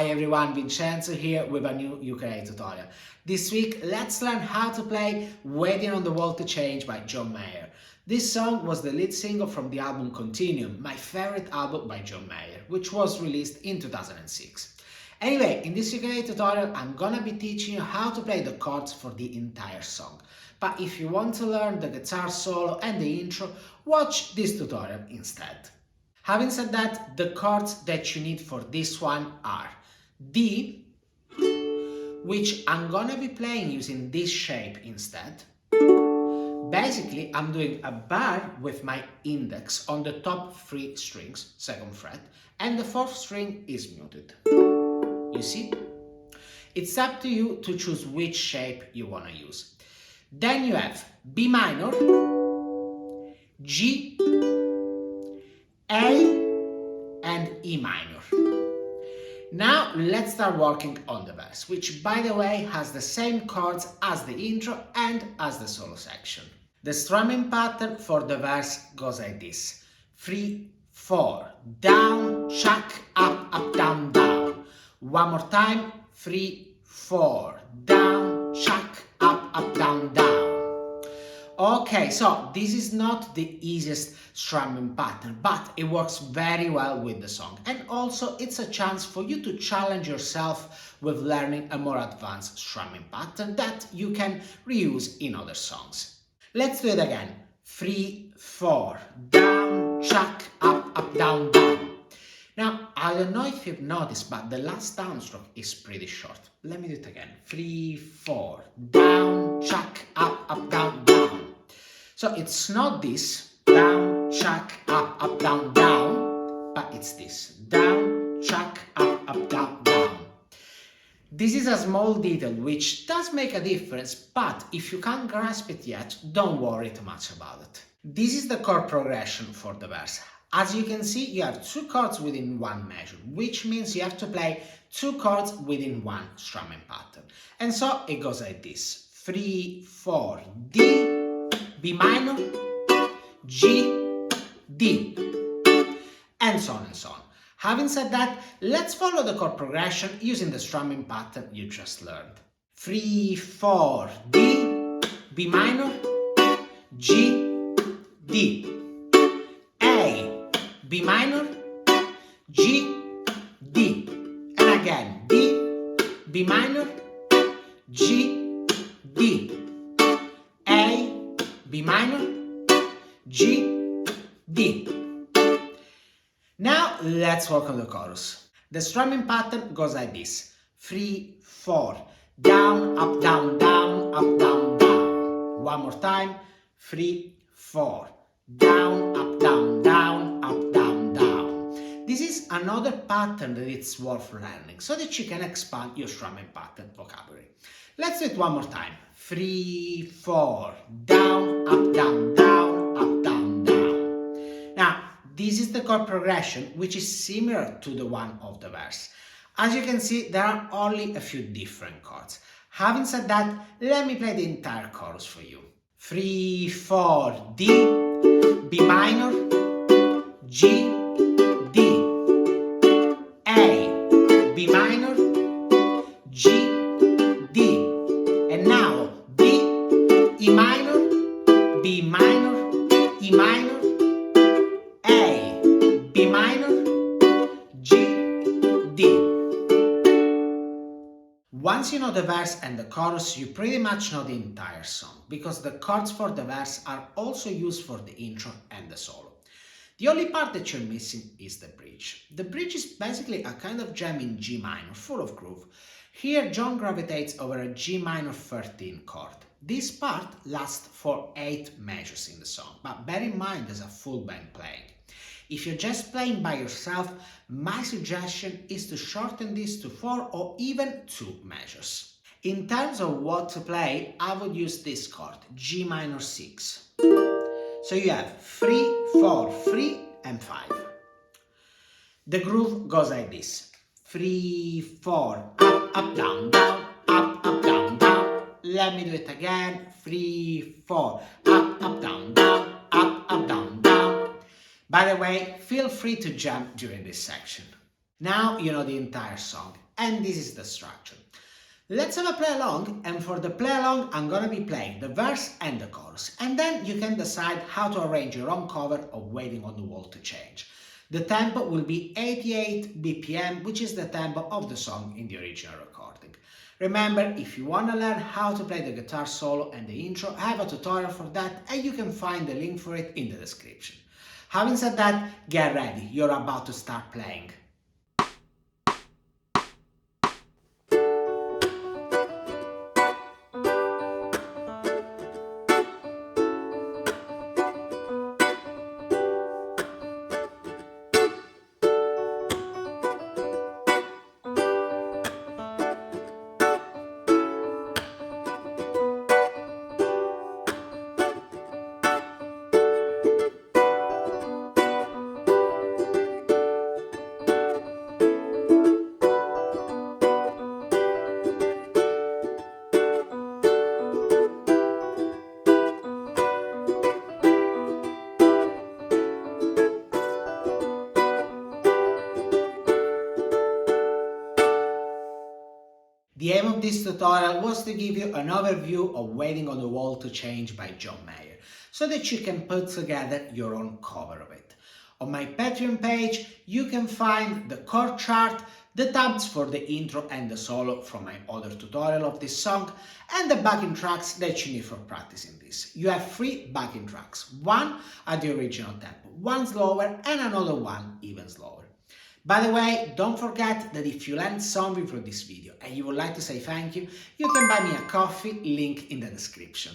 Hi everyone, Vincenzo here with a new ukulele tutorial. This week, let's learn how to play Waiting on the World to Change by John Mayer. This song was the lead single from the album Continuum, my favorite album by John Mayer, which was released in 2006. Anyway, in this ukulele tutorial, I'm gonna be teaching you how to play the chords for the entire song. But if you want to learn the guitar solo and the intro, watch this tutorial instead. Having said that, the chords that you need for this one are D, which I'm gonna be playing using this shape instead. Basically, I'm doing a bar with my index on the top 3 strings, 2nd fret, and the 4th string is muted. You see? It's up to you to choose which shape you wanna use. Then you have B minor, G, A, and E minor. Now let's start working on the verse, which by the way has the same chords as the intro and as the solo section. The strumming pattern for the verse goes like this: 3, 4, down, chuck, up, down, down. One more time: 3, 4, down, chuck, up, down, down. Okay, so this is not the easiest strumming pattern, but it works very well with the song. And also it's a chance for you to challenge yourself with learning a more advanced strumming pattern that you can reuse in other songs. Let's do it again. 3, 4, down, chuck, up, down, down. Now, I don't know if you've noticed, but the last downstroke is pretty short. Let me do it again. 3, 4, down, chuck, up, down, down. So it's not this, down, chuck, up, down, down, but it's this, down, chuck, up, down, down. This is a small detail which does make a difference, but if you can't grasp it yet, don't worry too much about it. This is the chord progression for the verse. As you can see, you have 2 chords within 1 measure, which means you have to play 2 chords within 1 strumming pattern. And so it goes like this: 3, 4, D, B minor, G, D, and so on and so on. Having said that, let's follow the chord progression using the strumming pattern you just learned. 3, 4, D, B minor, G, D, A, B minor, G, D, and again D, B minor, G, D, A, B minor, G, D. Now let's work on the chorus. The strumming pattern goes like this: 3, 4, down, down, down, down, down. One more time: 3, 4, down, down, down, down, down. This is another pattern that it's worth learning so that you can expand your strumming pattern vocabulary. Let's do it one more time. 3, 4, down, down, down, down, down. Now, this is the chord progression, which is similar to the one of the verse. As you can see, there are only a few different chords. Having said that, let me play the entire chorus for you. 3, 4, D, B minor, G, D, A, B minor, G, D, and now B, E minor, B minor, E minor, A, B minor, G, D. Once you know the verse and the chorus, you pretty much know the entire song, because the chords for the verse are also used for the intro and the solo. The only part that you're missing is the bridge. The bridge is basically a kind of jam in G minor, full of groove. Here, John gravitates over a G minor 13 chord. This part lasts for 8 measures in the song, but bear in mind there's a full band playing. If you're just playing by yourself, my suggestion is to shorten this to 4 or even 2 measures. In terms of what to play, I would use this chord, G minor 6. So you have 3, 4, 3, and 5. The groove goes like this: 3, 4, up, down, down, up, down, down. Let me do it again. 3, 4, up, down, down, up, down, down. By the way, feel free to jump during this section. Now you know the entire song. and this is the structure. Let's have a play along, and for the play along I'm gonna be playing the verse and the chorus, and then you can decide how to arrange your own cover of Waiting on the Wall to Change. The tempo will be 88 BPM, which is the tempo of the song in the original recording. Remember, if you want to learn how to play the guitar solo and the intro, I have a tutorial for that and you can find the link for it in the description. Having said that, get ready, you're about to start playing. The aim of this tutorial was to give you an overview of Waiting on the Wall to Change by John Mayer, so that you can put together your own cover of it. On my Patreon page, you can find the chord chart, the tabs for the intro and the solo from my other tutorial of this song, and the backing tracks that you need for practicing this. You have 3 backing tracks, one at the original tempo, one slower and another one even slower. By the way, don't forget that if you learned something from this video and you would like to say thank you, you can buy me a coffee, link in the description.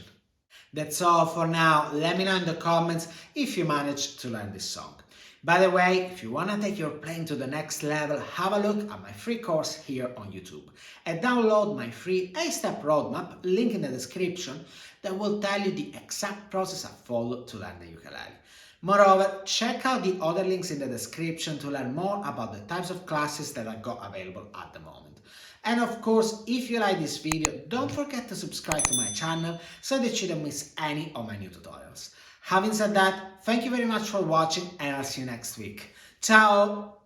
That's all for now. Let me know in the comments if you managed to learn this song. By the way, if you want to take your playing to the next level, have a look at my free course here on YouTube and download my free 8-step roadmap, link in the description, that will tell you the exact process I followed to learn the ukulele. Moreover, check out the other links in the description to learn more about the types of classes that I've got available at the moment. And of course, if you like this video, don't forget to subscribe to my channel so that you don't miss any of my new tutorials. Having said that, thank you very much for watching and I'll see you next week. Ciao!